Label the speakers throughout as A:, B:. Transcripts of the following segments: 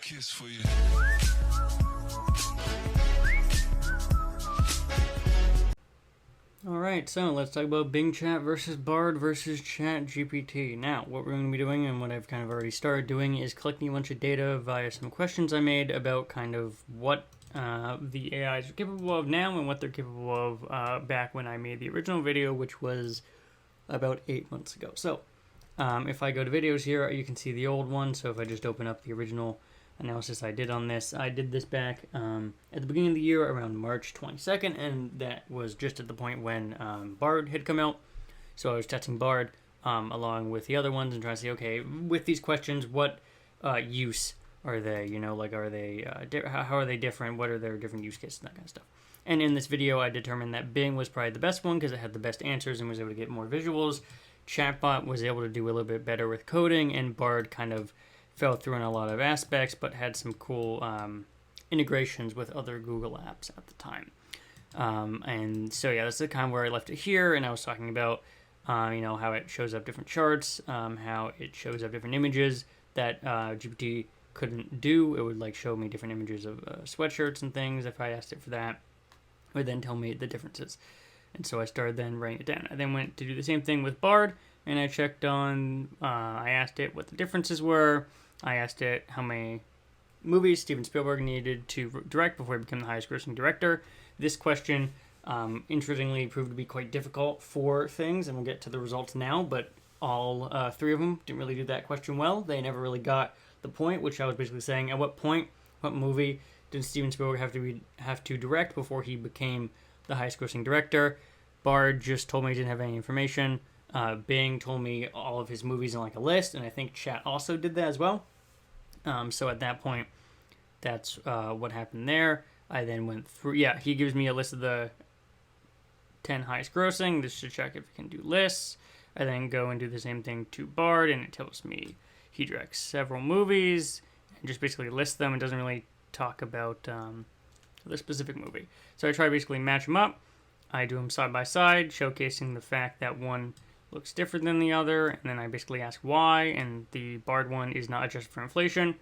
A: kiss for you.
B: Alright, so let's talk about Bing Chat versus Bard versus ChatGPT. Now, what we're going to be doing, and what I've kind of already started doing, is collecting a bunch of data via some questions I made about kind of what the AIs are capable of now and what they're capable of back when I made the original video, which was about 8 months ago. So, if I go to videos here, you can see the old one. So if I just open up the original analysis I did on this, I did this back at the beginning of the year, around March 22nd, and that was just at the point when Bard had come out. So I was testing Bard along with the other ones and trying to see, okay, with these questions, what use are they? You know, like, are they how are they different? What are their different use cases, that kind of stuff. And in this video, I determined that Bing was probably the best one because it had the best answers and was able to get more visuals. Chatbot was able to do a little bit better with coding, and Bard kind of fell through in a lot of aspects, but had some cool integrations with other Google apps at the time. And so, yeah, that's the kind of where I left it here, and I was talking about, you know, how it shows up different charts, how it shows up different images that GPT couldn't do. It would, like, show me different images of sweatshirts and things if I asked it for that. It would then tell me the differences. And so I started then writing it down. I then went to do the same thing with Bard, and I checked on, I asked it what the differences were. I asked it how many movies Steven Spielberg needed to direct before he became the highest grossing director. This question, interestingly, proved to be quite difficult for things, and we'll get to the results now, but all three of them didn't really do that question well. They never really got the point, which I was basically saying, at what point, what movie did Steven Spielberg have to direct before he became the highest grossing director? Bard just told me he didn't have any information. Bing told me all of his movies in like a list, and I think Chat also did that as well. So at that point, that's what happened there. I then went through, yeah, he gives me a list of the 10 highest grossing. This should check if it can do lists. I then go and do the same thing to Bard, and it tells me he directs several movies, and just basically lists them. It doesn't really talk about the specific movie. So I try to basically match them up. I do them side by side, showcasing the fact that one looks different than the other, and then I basically ask why, and the Bard one is not adjusted for inflation.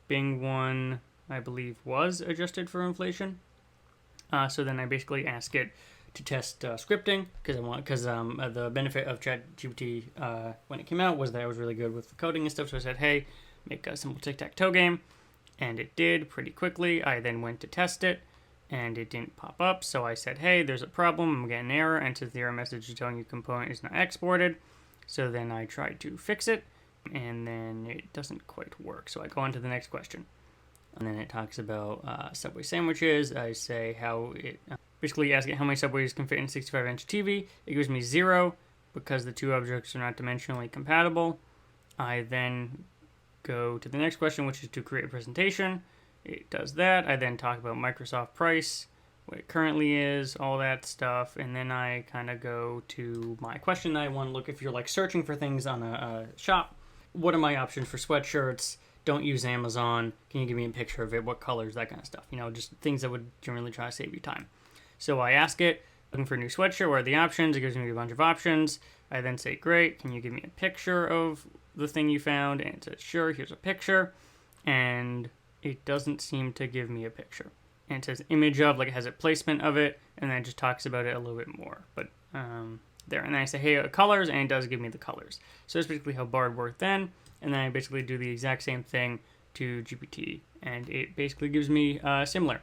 B: Bing one, I believe, was adjusted for inflation. So then I basically ask it to test scripting, because the benefit of ChatGPT when it came out was that it was really good with the coding and stuff. So I said, hey, make a simple tic-tac-toe game, and it did pretty quickly. I then went to test it, and it didn't pop up, so I said, hey, there's a problem, I'm getting an error, and to the error message telling you component is not exported. So then I tried to fix it, and then it doesn't quite work. So I go on to the next question, and then it talks about Subway sandwiches. I say how it, basically ask it how many Subways can fit in a 65-inch TV. It gives me 0, because the two objects are not dimensionally compatible. I then go to the next question, which is to create a presentation. It does that. I then talk about Microsoft price, what it currently is, all that stuff, and then I kind of go to my question that I want to look if you're like searching for things on a shop. What are my options for sweatshirts? Don't use Amazon. Can you give me a picture of it? What colors? That kind of stuff. You know, just things that would generally try to save you time. So I ask it, looking for a new sweatshirt, what are the options? It gives me a bunch of options. I then say, great, can you give me a picture of the thing you found? And it says, sure, here's a picture. And it doesn't seem to give me a picture. And it says image of, like it has a placement of it, and then it just talks about it a little bit more. But there, and then I say, hey, colors, and it does give me the colors. So that's basically how Bard worked then, and then I basically do the exact same thing to GPT, and it basically gives me similar.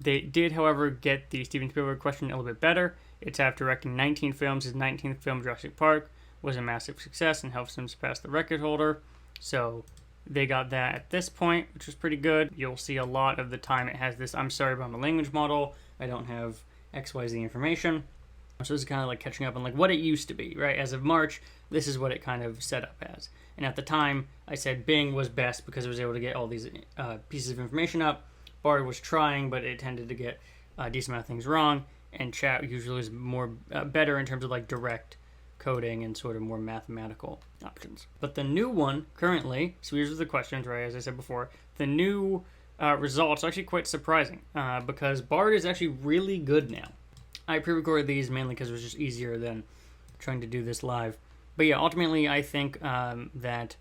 B: They did, however, get the Steven Spielberg question a little bit better. It's after directing 19 films. His 19th film, Jurassic Park, was a massive success and helps him surpass the record holder. So they got that at this point, which was pretty good. You'll see a lot of the time it has this, I'm sorry about my language model, I don't have XYZ information. So this is kind of like catching up on like what it used to be, right? As of March, this is what it kind of set up as. And at the time, I said Bing was best because it was able to get all these pieces of information up. Bard was trying, but it tended to get a decent amount of things wrong. And Chat usually is more better in terms of like direct coding and sort of more mathematical options. But the new one currently, so here's the questions, right, as I said before, the new results are actually quite surprising because Bard is actually really good now. I pre-recorded these mainly because it was just easier than trying to do this live. But yeah, ultimately I think that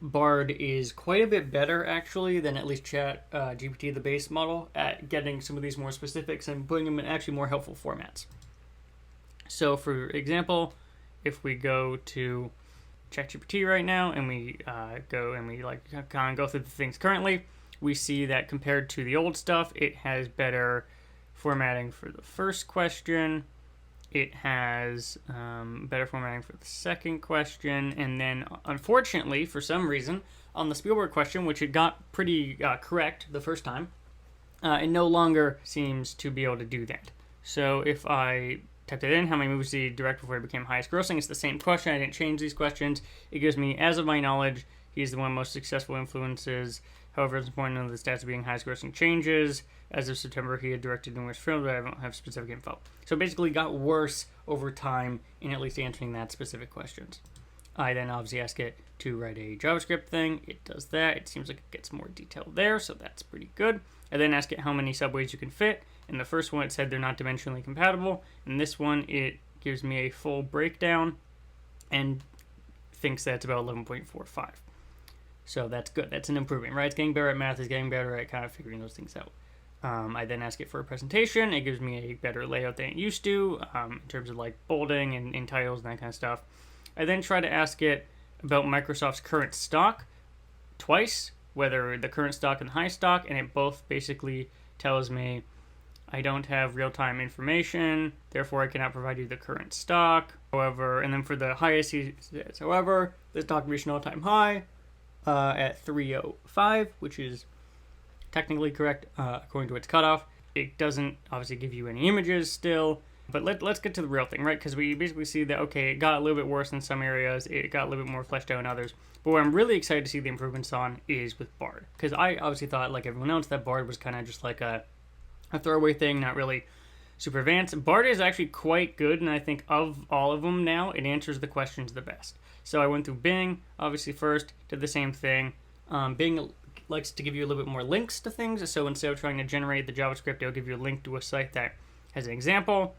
B: Bard is quite a bit better, actually, than at least ChatGPT, the base model, at getting some of these more specifics and putting them in actually more helpful formats. So, for example, if we go to ChatGPT right now and we go and we kind of go through the things currently, we see that compared to the old stuff, it has better formatting for the first question. It has better formatting for the second question. And then, unfortunately, for some reason, on the Spielberg question, which it got pretty correct the first time, it no longer seems to be able to do that. So if I typed it in, how many movies did he direct before he became highest grossing? It's the same question. I didn't change these questions. It gives me, as of my knowledge, he's the one most successful influences. However, it's important to know the stats of being highest grossing changes. As of September, he had directed numerous films, but I don't have specific info. So it basically got worse over time in at least answering that specific questions. I then obviously ask it to write a JavaScript thing. It does that. It seems like it gets more detail there, so that's pretty good. I then ask it how many subways you can fit. In the first one, it said they're not dimensionally compatible. In this one, it gives me a full breakdown and thinks that's about 11.45. So that's good. That's an improvement, right? It's getting better at math. It's getting better at kind of figuring those things out. I then ask it for a presentation. It gives me a better layout than it used to in terms of like bolding and titles and that kind of stuff. I then try to ask it about Microsoft's current stock twice, whether the current stock and the high stock, and it both basically tells me I don't have real-time information, therefore I cannot provide you the current stock. However, and then for the highest, he says, however, the stock reached an all-time high at 305, which is technically correct according to its cutoff. It doesn't obviously give you any images still, but let's get to the real thing, right? Because we basically see that, okay, it got a little bit worse in some areas, it got a little bit more fleshed out in others, but what I'm really excited to see the improvements on is with Bard, because I obviously thought, like everyone else, that Bard was kind of just like a throwaway thing, not really super advanced. Bard is actually quite good, and I think of all of them now, it answers the questions the best. So I went through Bing, obviously first, did the same thing. Bing likes to give you a little bit more links to things, so instead of trying to generate the JavaScript, it'll give you a link to a site that has an example.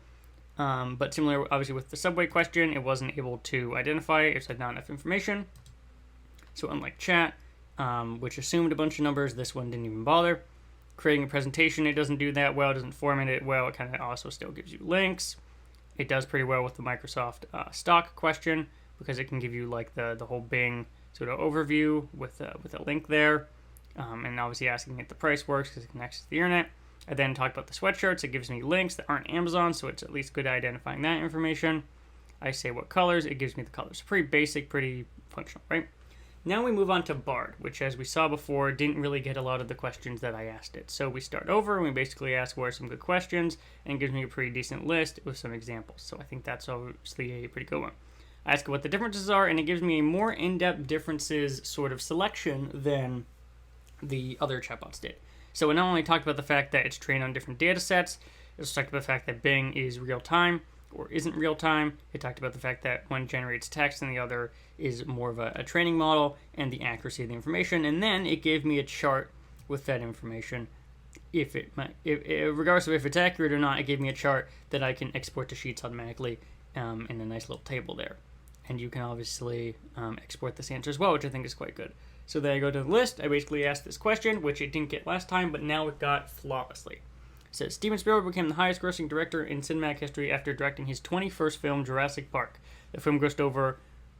B: But similar, obviously, with the subway question, it wasn't able to identify it. It said not enough information. So unlike Chat, which assumed a bunch of numbers, this one didn't even bother. Creating a presentation, it doesn't do that well. It doesn't format it well. It kind of also still gives you links. It does pretty well with the Microsoft stock question, because it can give you like the whole Bing sort of overview with a link there. And obviously asking it the price works because it connects to the internet. I then talked about the sweatshirts. It gives me links that aren't Amazon, so it's at least good at identifying that information. I say what colors. It gives me the colors. Pretty basic, pretty functional, right? Now we move on to Bard, which, as we saw before, didn't really get a lot of the questions that I asked it. So we start over, and we basically ask what are some good questions, and it gives me a pretty decent list with some examples. So I think that's obviously a pretty good one. I ask it what the differences are, and it gives me a more in-depth differences sort of selection than the other chatbots did. So it not only talked about the fact that it's trained on different data sets, it also talked about the fact that Bing is real-time or isn't real-time. It talked about the fact that one generates text and the other is more of a training model, and the accuracy of the information. And then it gave me a chart with that information. Regardless of if it's accurate or not, it gave me a chart that I can export to Sheets automatically in a nice little table there. And you can obviously export this answer as well, which I think is quite good. So then I go to the list. I basically asked this question, which it didn't get last time, but now it got flawlessly. It says, Steven Spielberg became the highest grossing director in cinematic history after directing his 21st film, Jurassic Park. The film grossed over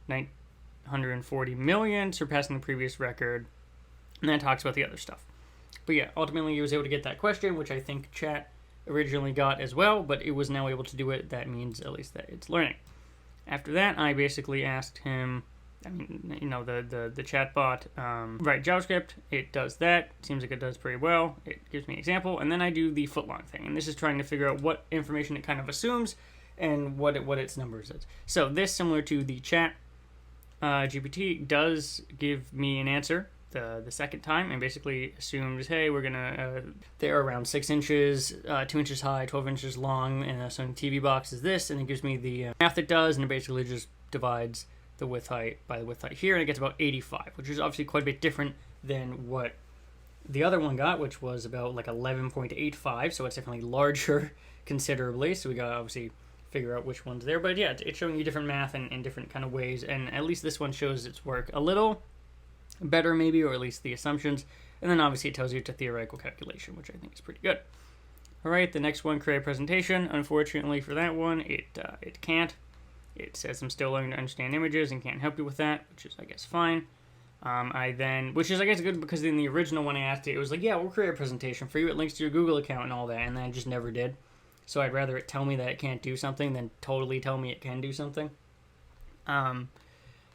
B: $940 million, surpassing the previous record. And then it talks about the other stuff. But yeah, ultimately he was able to get that question, which I think Chat originally got as well, but it was now able to do it. That means at least that it's learning. After that, I basically asked him, the chatbot, write JavaScript. It does that. Seems like it does pretty well. It gives me an example, and then I do the footlong thing, and this is trying to figure out what information it kind of assumes and what its numbers is. So this, similar to the Chat GPT, does give me an answer the second time, and basically assumes, hey, we're gonna they're around 6 inches, 2 inches high, 12 inches long, and some TV box is this, and it gives me the math it does, and it basically just divides the width height by the width height here, and it gets about 85, which is obviously quite a bit different than what the other one got, which was about like 11.85, so it's definitely larger considerably. So we got to obviously figure out which one's there, but yeah, it's showing you different math in different kind of ways, and at least this one shows its work a little. better maybe, or at least the assumptions. And then obviously it tells you it's a theoretical calculation, which I think is pretty good. All right, the next one, create a presentation. Unfortunately for that one, it can't. It says I'm still learning to understand images and can't help you with that, which is, I guess, fine. Which is, I guess, good because in the original when I asked it was like, yeah, we'll create a presentation for you. It links to your Google account and all that, and then it just never did. So I'd rather it tell me that it can't do something than totally tell me it can do something.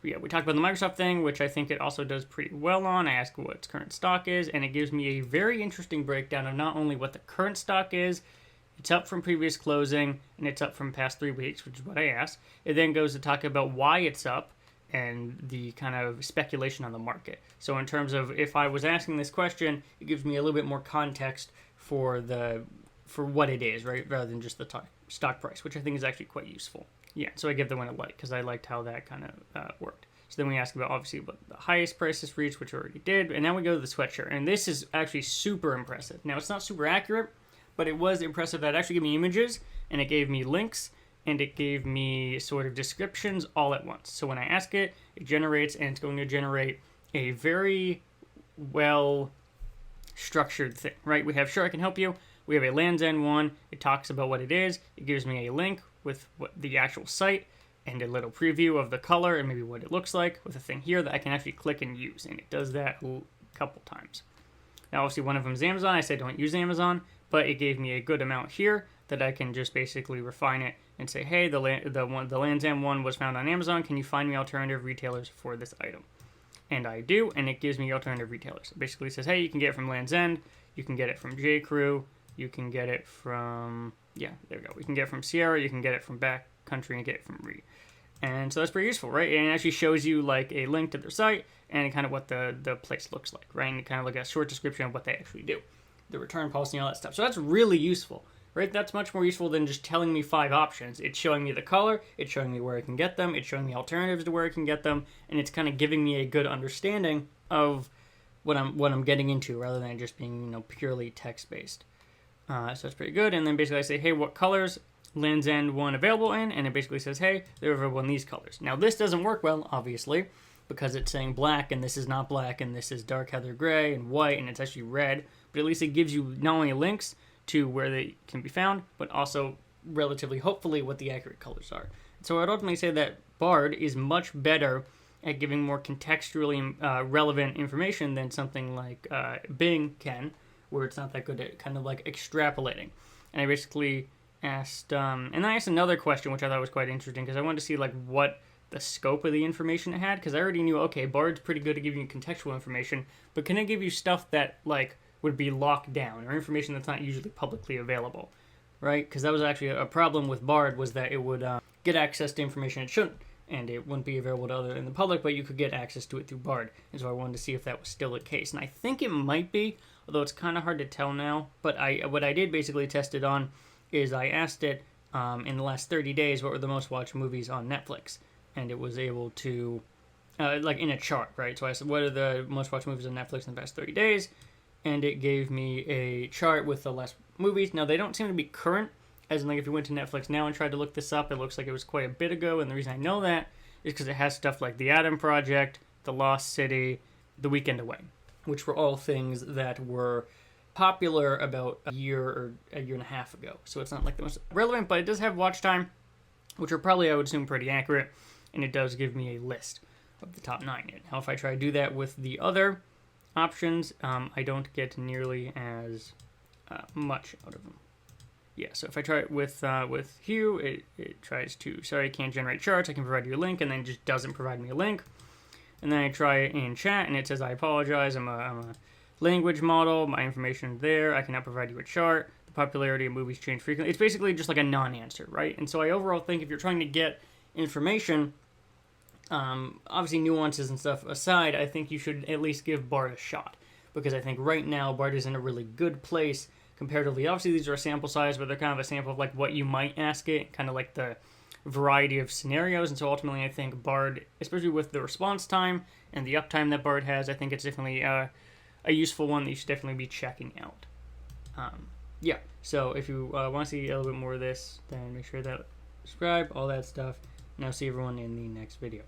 B: Yeah, we talked about the Microsoft thing, which I think it also does pretty well on. I ask what its current stock is, and it gives me a very interesting breakdown of not only what the current stock is, it's up from previous closing, and it's up from past 3 weeks, which is what I asked. It then goes to talk about why it's up and the kind of speculation on the market. So in terms of if I was asking this question, it gives me a little bit more context for what it is, right, rather than just the stock price, which I think is actually quite useful. Yeah, so I give the one a like because I liked how that kind of worked. So then we ask about obviously what the highest price is reached, which I already did, and now we go to the sweatshirt, and this is actually super impressive. Now it's not super accurate, but it was impressive that it actually gave me images, and it gave me links, and it gave me sort of descriptions all at once. So when I ask it, it generates, and it's going to generate a very well structured thing, right? We have sure I can help you. We have a Land's End one. It talks about what it is. It gives me a link with what the actual site and a little preview of the color and maybe what it looks like with a thing here that I can actually click and use, and it does that a couple times. Now obviously one of them is Amazon. I said don't use Amazon, but it gave me a good amount here that I can just basically refine it and say, hey, the Land's End one was found on Amazon. Can you find me alternative retailers for this item? And I do, and it gives me alternative retailers. It basically says, hey, you can get it from Land's End, you can get it from J.Crew, you can get it from, yeah, there we go. You can get it from Sierra, you can get it from Backcountry, and get it from Re. And so that's pretty useful, right? And it actually shows you like a link to their site and kind of what the place looks like, right? And kind of like a short description of what they actually do, the return policy and all that stuff. So that's really useful, right? That's much more useful than just telling me 5 options. It's showing me the color, it's showing me where I can get them, it's showing me alternatives to where I can get them, and it's kind of giving me a good understanding of what I'm getting into rather than just being, purely text-based. So that's pretty good. And then basically I say, hey, what colors Land's End one available in? And it basically says, hey, they're available in these colors. Now this doesn't work well, obviously, because it's saying black and this is not black and this is dark heather gray and white and it's actually red. But at least it gives you not only links to where they can be found, but also relatively, hopefully, what the accurate colors are. So I'd ultimately say that Bard is much better at giving more contextually relevant information than something like Bing can, where it's not that good at kind of like extrapolating. And I basically asked, and then I asked another question, which I thought was quite interesting, because I wanted to see like what the scope of the information it had, because I already knew, okay, Bard's pretty good at giving you contextual information, but can it give you stuff that like would be locked down, or information that's not usually publicly available, right? Because that was actually a problem with Bard, was that it would get access to information it shouldn't, and it wouldn't be available to other in the public, but you could get access to it through Bard. And so I wanted to see if that was still the case, and I think it might be, although it's kind of hard to tell now. But what I did basically test it on is I asked it in the last 30 days what were the most watched movies on Netflix, and it was able to, like in a chart, right? So I said, what are the most watched movies on Netflix in the past 30 days? And it gave me a chart with the last movies. Now, they don't seem to be current, as in like if you went to Netflix now and tried to look this up, it looks like it was quite a bit ago, and the reason I know that is because it has stuff like The Atom Project, The Lost City, The Weekend Away, which were all things that were popular about a year or a year and a half ago. So it's not like the most relevant, but it does have watch time, which are probably, I would assume, pretty accurate, and it does give me a list of the top 9. Now, if I try to do that with the other options, I don't get nearly as much out of them. Yeah, so if I try it with Hue, it tries to, sorry, I can't generate charts, I can provide you a link, and then it just doesn't provide me a link. And then I try it in chat, and it says, I apologize, I'm a language model, my information is there, I cannot provide you a chart, the popularity of movies change frequently. It's basically just like a non-answer, right? And so I overall think if you're trying to get information, obviously nuances and stuff aside, I think you should at least give Bard a shot, because I think right now Bard is in a really good place comparatively. Obviously these are a sample size, but they're kind of a sample of like what you might ask it, kind of like the variety of scenarios. And so ultimately I think Bard, especially with the response time and the uptime that Bard has, I think it's definitely a useful one that you should definitely be checking out. Yeah, so if you want to see a little bit more of this, then make sure that subscribe, all that stuff, and I'll see everyone in the next video.